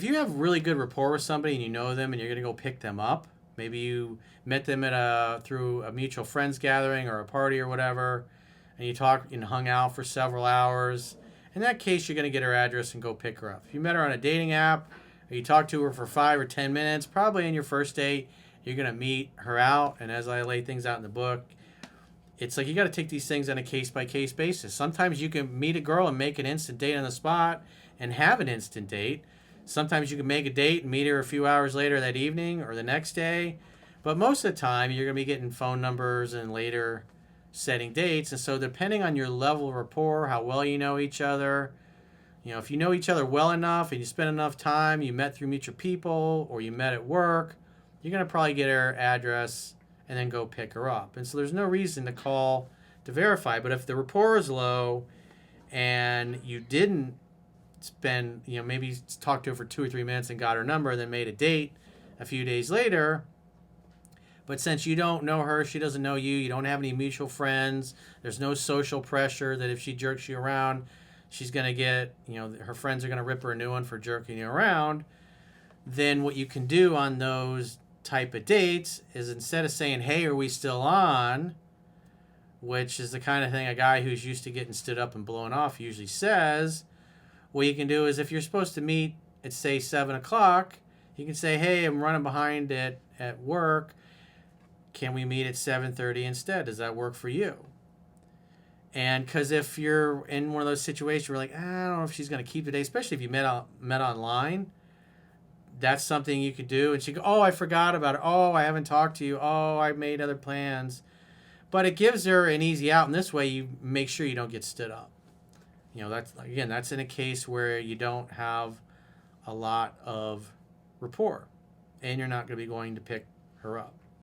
If you have really good rapport with somebody and you know them and you're going to go pick them up, maybe you met them at through a mutual friends gathering or a party or whatever, and you talked and hung out for several hours. In that case, you're going to get her address and go pick her up. If you met her on a dating app or you talked to her for 5 or 10 minutes, probably in your first date, you're going to meet her out. And as I lay things out in the book, it's like you got to take these things on a case by case basis. Sometimes you can meet a girl and make an instant date on the spot and have an instant date. Sometimes you can make a date and meet her a few hours later that evening or the next day. But most of the time, you're going to be getting phone numbers and later setting dates. And so, depending on your level of rapport, how well you know each other, if you know each other well enough and you spend enough time, you met through mutual people or you met at work, you're going to probably get her address and then go pick her up. And so, there's no reason to call to verify. But if the rapport is low and you didn't spend, maybe talked to her for 2 or 3 minutes and got her number, then made a date a few days later. But since you don't know her, she doesn't know you, you don't have any mutual friends, there's no social pressure that if she jerks you around, she's going to get, her friends are going to rip her a new one for jerking you around. Then what you can do on those type of dates is instead of saying, hey, are we still on? Which is the kind of thing a guy who's used to getting stood up and blown off usually says. What you can do is if you're supposed to meet at, say, 7 o'clock, you can say, hey, I'm running behind at work. Can we meet at 7:30 instead? Does that work for you? And because if you're in one of those situations where you're like, I don't know if she's going to keep the day, especially if you met online, that's something you could do. And she go, oh, I forgot about it. Oh, I haven't talked to you. Oh, I made other plans. But it gives her an easy out. And this way you make sure you don't get stood up. That's in a case where you don't have a lot of rapport and you're not going to be going to pick her up.